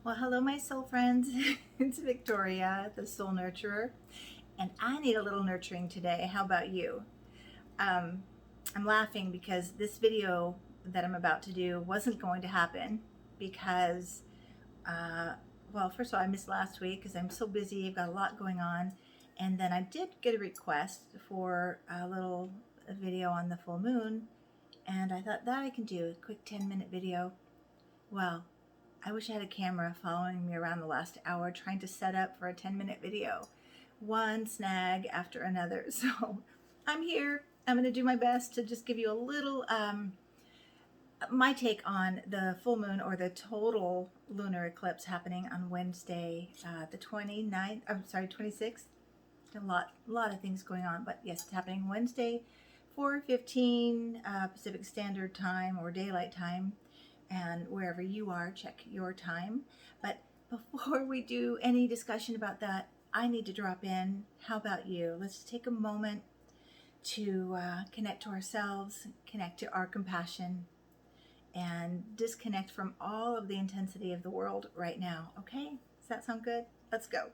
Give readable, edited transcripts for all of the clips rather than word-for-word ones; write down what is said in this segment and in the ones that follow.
Well, hello, my soul friends. It's Victoria, the soul nurturer, and I need a little nurturing today. How about you? Um, I'm laughing because this video that I'm about to do wasn't going to happen because, uh, well, first of all, I missed last week because I'm so busy. I've got a lot going on. And then I did get a request for a little video on the full moon, and I thought that I can do a quick 10-minute video. Well, I wish I had a camera following me around the last hour trying to set up for a 10-minute video. One snag after another. So I'm here. I'm going to do my best to just give you a little, my take on the full moon or the total lunar eclipse happening on Wednesday, the 29th, I'm sorry, 26th. A lot of things going on, but yes, it's happening Wednesday, 4:15 Pacific Standard Time or Daylight Time. And wherever you are, check your time. But before we do any discussion about that, I need to drop in. How about you? Let's take a moment to connect to ourselves, connect to our compassion, and disconnect from all of the intensity of the world right now. Okay? Does that sound good? Let's go.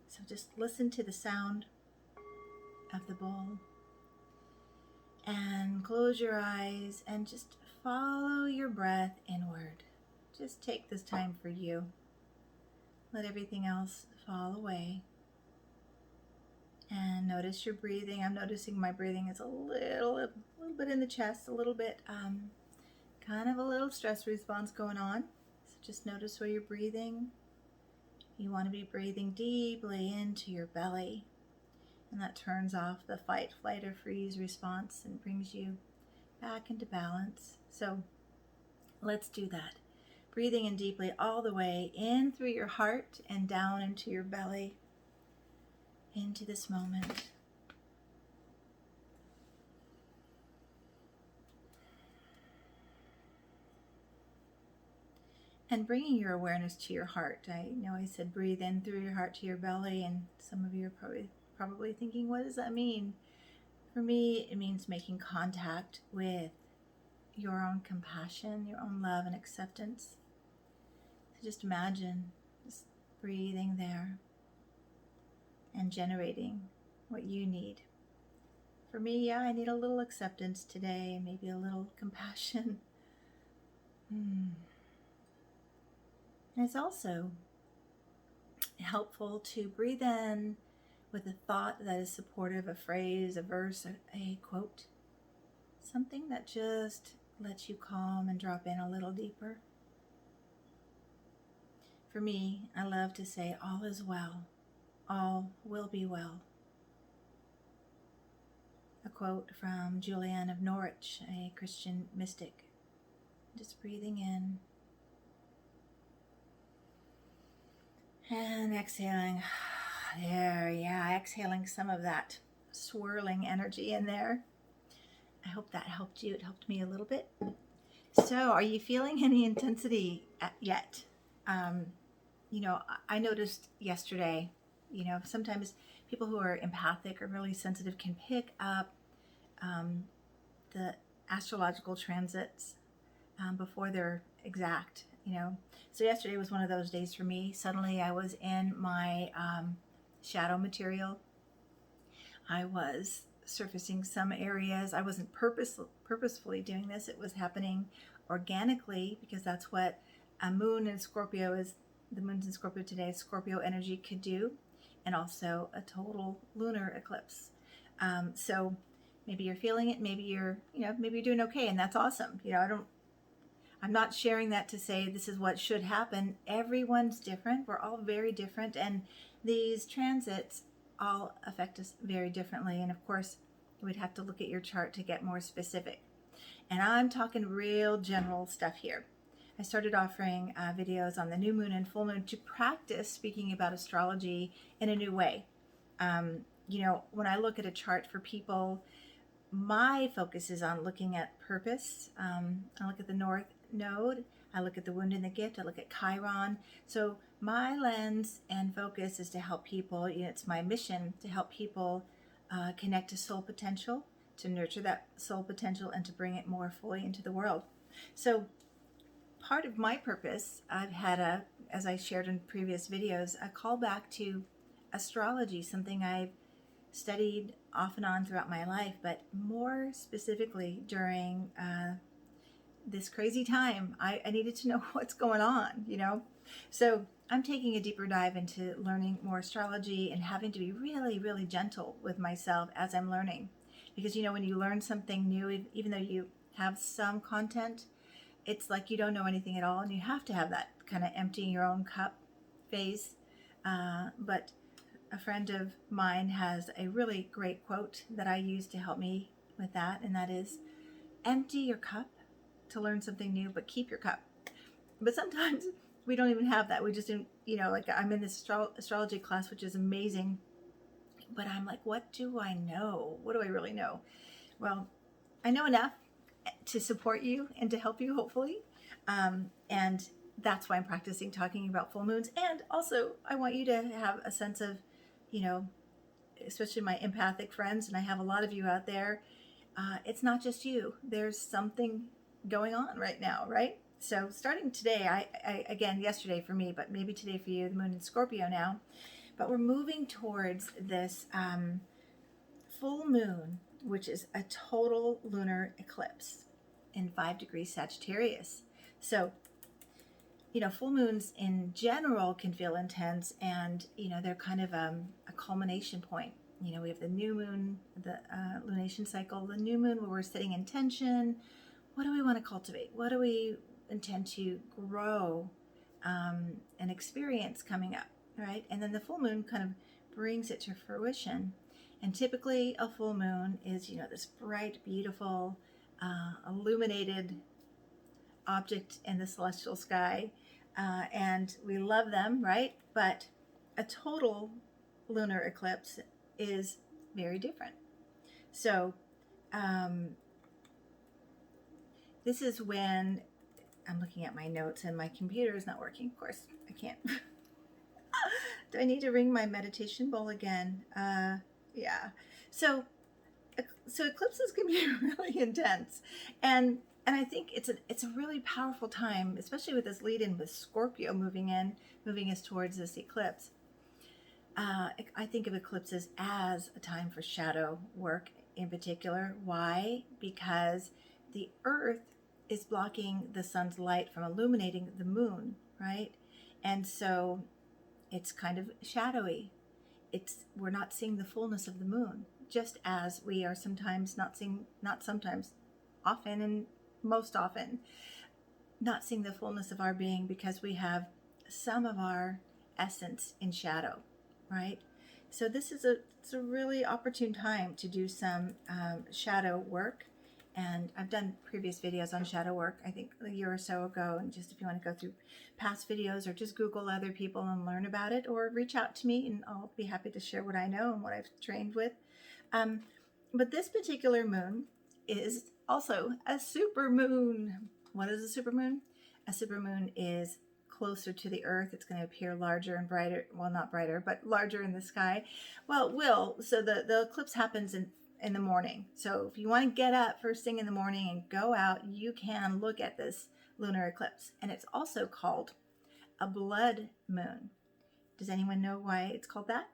So just listen to the sound of the bowl and close your eyes and just follow your breath inward. Just take this time for you. Let everything else fall away. And notice your breathing. I'm noticing my breathing is a little bit in the chest, a little bit, kind of a little stress response going on. So just notice where you're breathing. You want to be breathing deeply into your belly. And that turns off the fight, flight, or freeze response and brings you back into balance. So let's do that. Breathing in deeply all the way in through your heart and down into your belly, into this moment. And bringing your awareness to your heart. I know I said breathe in through your heart to your belly, and some of you are probably thinking, what does that mean? For me, it means making contact with your own compassion, your own love and acceptance. So just imagine just breathing there and generating what you need. For me, yeah, I need a little acceptance today, maybe a little compassion. And it's also helpful to breathe in with a thought that is supportive, a phrase, a verse, a quote, something that just lets you calm and drop in a little deeper. For me, I love to say, all is well, all will be well. A quote from Julian of Norwich, a Christian mystic. Just breathing in and exhaling. There, yeah, exhaling some of that swirling energy in there. I hope that helped you. It helped me a little bit. So, are you feeling any intensity yet? I noticed yesterday, sometimes people who are empathic or really sensitive can pick up the astrological transits before they're exact, So yesterday was one of those days for me. Suddenly I was in my shadow material. I was surfacing some areas. I wasn't purposefully doing this. It was happening organically because that's what a moon in Scorpio is. The moon's in Scorpio today. Scorpio energy could do, and also a total lunar eclipse. So maybe you're feeling it. Maybe you're doing okay, and that's awesome. I'm not sharing that to say this is what should happen. Everyone's different. We're all very different, and these transits all affect us very differently. And of course, we'd have to look at your chart to get more specific. And I'm talking real general stuff here. I started offering videos on the new moon and full moon to practice speaking about astrology in a new way. When I look at a chart for people, my focus is on looking at purpose. I look at the North Node. I look at the wound and the gift. I look at Chiron. So my lens and focus is to help people. It's my mission to help people connect to soul potential, to nurture that soul potential, and to bring it more fully into the world. So part of my purpose, I've had a as I shared in previous videos, a call back to astrology, something I've studied off and on throughout my life, but more specifically during this crazy time. I needed to know what's going on, you know? So I'm taking a deeper dive into learning more astrology and having to be really, really gentle with myself as I'm learning. Because, you know, when you learn something new, even though you have some content, it's like you don't know anything at all, and you have to have that kind of emptying your own cup phase. But a friend of mine has a really great quote that I use to help me with that, and that is, empty your cup to learn something new, but keep your cup. But sometimes we don't even have that. We just don't, you know, like I'm in this astrology class, which is amazing, but I'm like, what do I know? What do I really know? Well, I know enough to support you and to help you, hopefully. And that's why I'm practicing talking about full moons. And also, I want you to have a sense of, you know, especially my empathic friends, and I have a lot of you out there. It's not just you. There's something going on right now, right? So starting today, I again, yesterday for me, but maybe today for you, the moon in Scorpio now. But we're moving towards this full moon, which is a total lunar eclipse in 5 degrees Sagittarius. So, you know, full moons in general can feel intense, and, you know, they're kind of a culmination point. You know, we have the new moon, the lunation cycle, the new moon where we're sitting in tension. What do we want to cultivate? What do we intend to grow and experience coming up, right? And then the full moon kind of brings it to fruition. And typically a full moon is, you know, this bright, beautiful, illuminated object in the celestial sky. And we love them, right? But a total lunar eclipse is very different. So this is when I'm looking at my notes and my computer is not working. Of course, I can't. Do I need to ring my meditation bowl again? Yeah. So eclipses can be really intense, and I think it's a really powerful time, especially with this lead in with Scorpio moving us towards this eclipse. I think of eclipses as a time for shadow work in particular. Why? Because the Earth is blocking the sun's light from illuminating the moon, right? And so it's kind of shadowy. We're not seeing the fullness of the moon, just as we are sometimes often and most often not seeing the fullness of our being, because we have some of our essence in shadow, right? So this is it's a really opportune time to do some shadow work. And I've done previous videos on shadow work, I think a year or so ago. And just if you want to go through past videos, or just Google other people and learn about it, or reach out to me and I'll be happy to share what I know and what I've trained with. But this particular moon is also a super moon. What is a super moon? A super moon is closer to the Earth. It's going to appear larger and brighter. Well, not brighter, but larger in the sky. Well, it will. So the eclipse happens in the morning. So if you want to get up first thing in the morning and go out, you can look at this lunar eclipse. And it's also called a blood moon. Does anyone know why it's called that?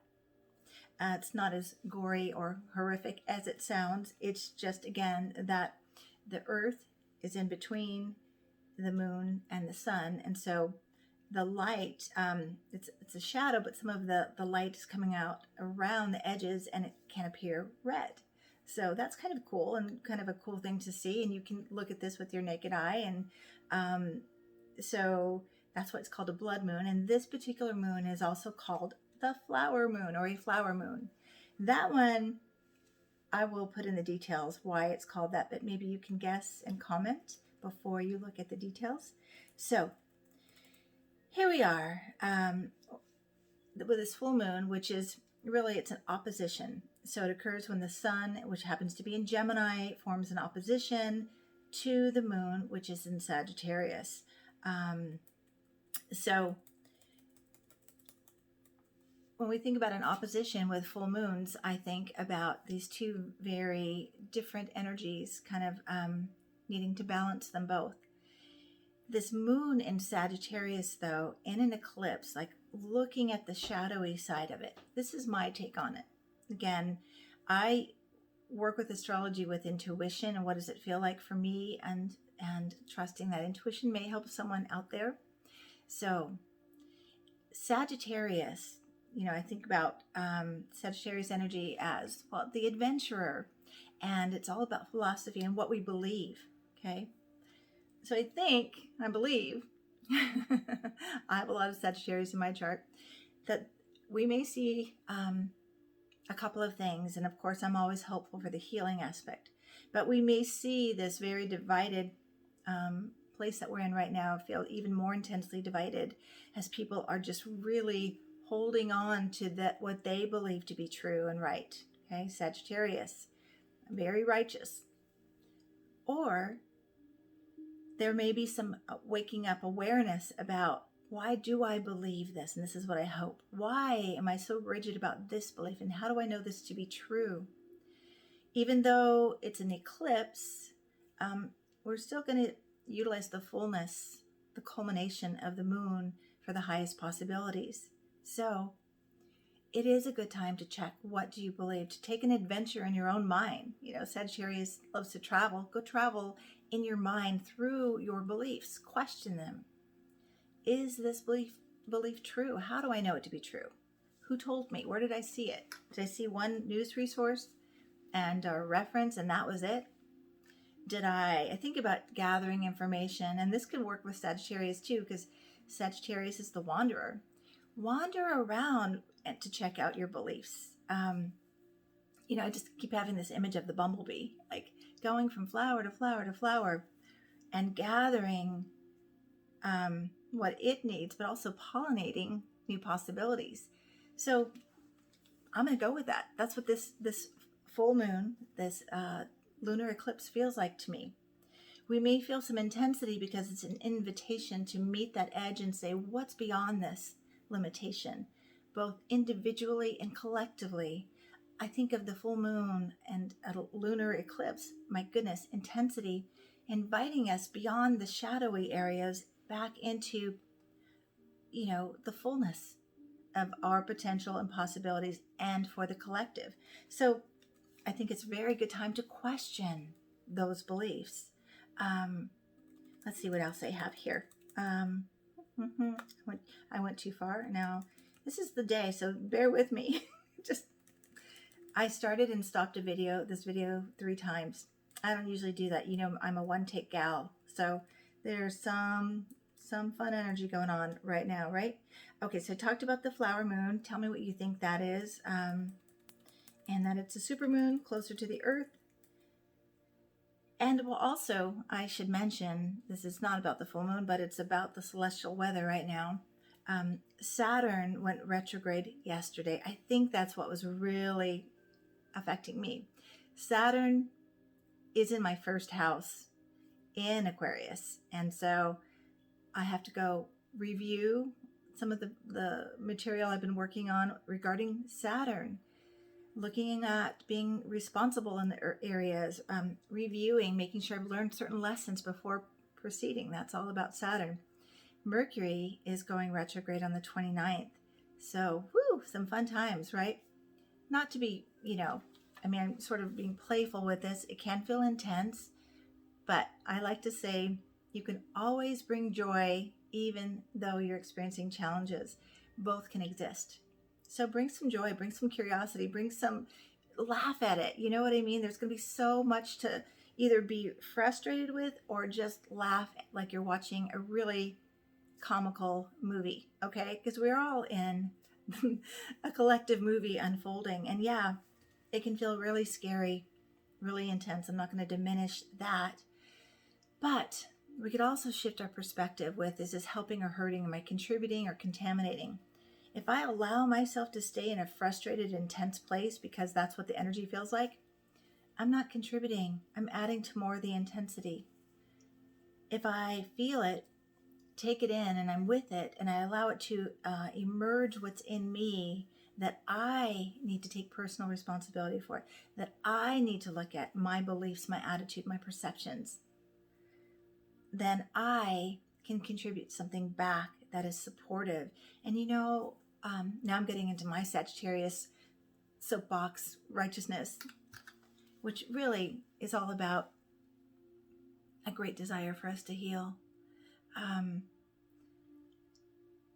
It's not as gory or horrific as it sounds. It's just, again, that the Earth is in between the moon and the sun. And so the light, it's a shadow, but some of the light is coming out around the edges, and it can appear red. So that's kind of cool, and kind of a cool thing to see. And you can look at this with your naked eye. And so that's why it's called a blood moon. And this particular moon is also called the flower moon, or a flower moon. That one, I will put in the details why it's called that, but maybe you can guess and comment before you look at the details. So here we are with this full moon, which is really, it's an opposition. So it occurs when the sun, which happens to be in Gemini, forms an opposition to the moon, which is in Sagittarius. So when we think about an opposition with full moons, I think about these two very different energies kind of needing to balance them both. This moon in Sagittarius, though, in an eclipse, like looking at the shadowy side of it, this is my take on it. Again, I work with astrology with intuition and what does it feel like for me, and trusting that intuition may help someone out there. So Sagittarius, I think about Sagittarius energy as, well, the adventurer, and it's all about philosophy and what we believe. Okay, so I believe I have a lot of Sagittarius in my chart, that we may see a couple of things, and of course I'm always hopeful for the healing aspect, but we may see this very divided place that we're in right now feel even more intensely divided, as people are just really holding on to what they believe to be true and right. Okay, Sagittarius, very righteous. Or there may be some waking up awareness about, why do I believe this? And this is what I hope. Why am I so rigid about this belief? And how do I know this to be true? Even though it's an eclipse, we're still going to utilize the fullness, the culmination of the moon for the highest possibilities. So it is a good time to check, what do you believe? To take an adventure in your own mind. Sagittarius loves to travel. Go travel in your mind through your beliefs. Question them. Is this belief true? How do I know it to be true? Who told me? Where did I see it? Did I see one news resource and a reference and that was it? Did I think about gathering information, and this can work with Sagittarius too, because Sagittarius is the wanderer. Wander around to check out your beliefs. I just keep having this image of the bumblebee, like going from flower to flower to flower and gathering what it needs, but also pollinating new possibilities. So I'm going to go with that. That's what this full moon, this lunar eclipse feels like to me. We may feel some intensity because it's an invitation to meet that edge and say, what's beyond this limitation, both individually and collectively. I think of the full moon and a lunar eclipse, my goodness, intensity, inviting us beyond the shadowy areas back into, the fullness of our potential and possibilities, and for the collective. So I think it's a very good time to question those beliefs. Let's see what else I have here. I went too far. Now, this is the day, so bear with me. I started and stopped this video 3 times. I don't usually do that. I'm a one-take gal. So there's some fun energy going on right now, right? Okay, so I talked about the flower moon. Tell me what you think that is. And that it's a supermoon closer to the Earth. And also, I should mention, this is not about the full moon, but it's about the celestial weather right now. Saturn went retrograde yesterday. I think that's what was really affecting me. Saturn is in my first house in Aquarius. And so I have to go review some of the material I've been working on regarding Saturn, looking at being responsible in the areas, reviewing, making sure I've learned certain lessons before proceeding. That's all about Saturn. Mercury is going retrograde on the 29th. So, some fun times, right? Not to be, I'm sort of being playful with this. It can feel intense, but I like to say you can always bring joy even though you're experiencing challenges. Both can exist. So bring some joy, bring some curiosity, laugh at it. You know what I mean? There's going to be so much to either be frustrated with or just laugh like you're watching a really comical movie, okay? Because we're all in a collective movie unfolding. And yeah, it can feel really scary, really intense. I'm not going to diminish that. But we could also shift our perspective with, is this helping or hurting? Am I contributing or contaminating? If I allow myself to stay in a frustrated, intense place because that's what the energy feels like, I'm not contributing. I'm adding to more of the intensity. If I feel it, take it in, and I'm with it, and I allow it to emerge what's in me, that I need to take personal responsibility for it, that I need to look at my beliefs, my attitude, my perceptions, then I can contribute something back that is supportive. And now I'm getting into my Sagittarius soapbox righteousness, which really is all about a great desire for us to heal.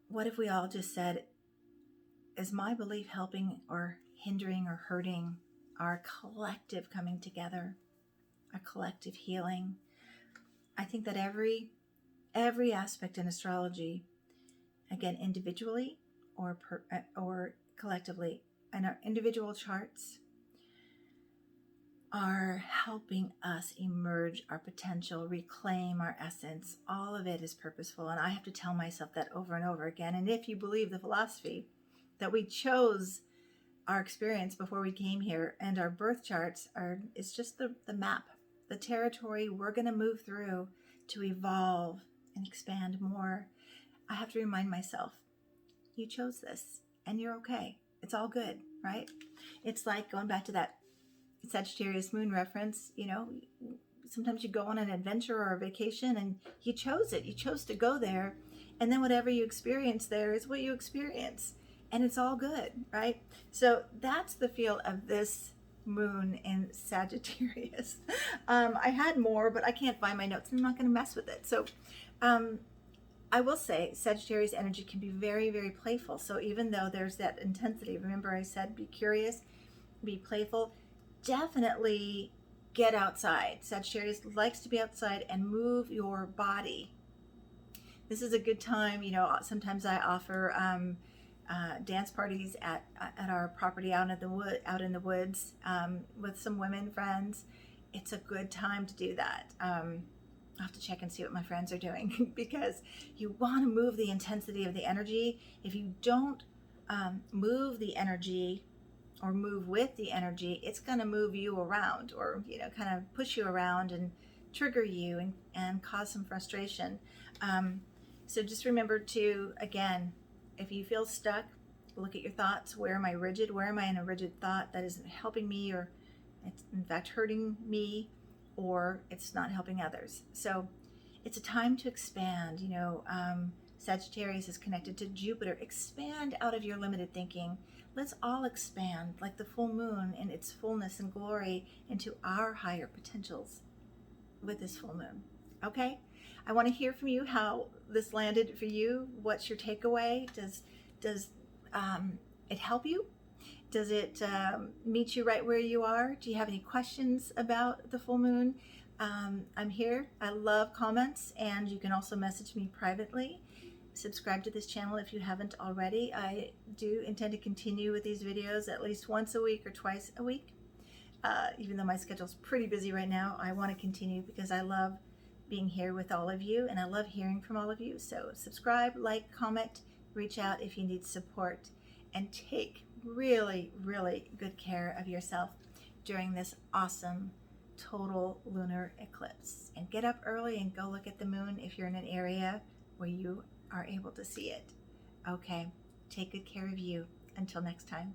What if we all just said, is my belief helping or hindering or hurting our collective coming together, our collective healing? I think that every aspect in astrology, again, individually or collectively, and our individual charts are helping us emerge our potential, reclaim our essence. All of it is purposeful, and I have to tell myself that over and over again. And if you believe the philosophy that we chose our experience before we came here, and our birth charts it's just the map, the territory we're going to move through to evolve and expand more. I have to remind myself, you chose this and you're okay. It's all good, right? It's like going back to that Sagittarius moon reference. Sometimes you go on an adventure or a vacation and you chose it. You chose to go there. And then whatever you experience there is what you experience. And it's all good, right? So that's the feel of this moon in Sagittarius. I had more, but I can't find my notes. I'm not going to mess with it. So I will say Sagittarius energy can be very, very playful. So even though there's that intensity, remember I said be curious, be playful, definitely get outside. Sagittarius likes to be outside and move your body. This is a good time. Sometimes I offer dance parties at our property out in the woods with some women friends. It's a good time to do that. I'll have to check and see what my friends are doing because you want to move the intensity of the energy. If you don't move the energy or move with the energy, it's going to move you around or kind of push you around and trigger you and cause some frustration. So just remember to, again, if you feel stuck, look at your thoughts. Where am I rigid? Where am I in a rigid thought that isn't helping me, or it's in fact hurting me, or it's not helping others? So it's a time to expand. Sagittarius is connected to Jupiter. Expand out of your limited thinking. Let's all expand like the full moon in its fullness and glory into our higher potentials with this full moon. Okay? I want to hear from you how this landed for you. What's your takeaway? Does it help you? Does it meet you right where you are? Do you have any questions about the full moon? I'm here. I love comments, and you can also message me privately. Subscribe to this channel if you haven't already. I do intend to continue with these videos at least once a week or twice a week. Even though my schedule's pretty busy right now, I want to continue because I love being here with all of you, and I love hearing from all of you. So subscribe, like, comment, reach out if you need support, and take really, really good care of yourself during this awesome total lunar eclipse. And get up early and go look at the moon if you're in an area where you are able to see it. Okay, take good care of you. Until next time.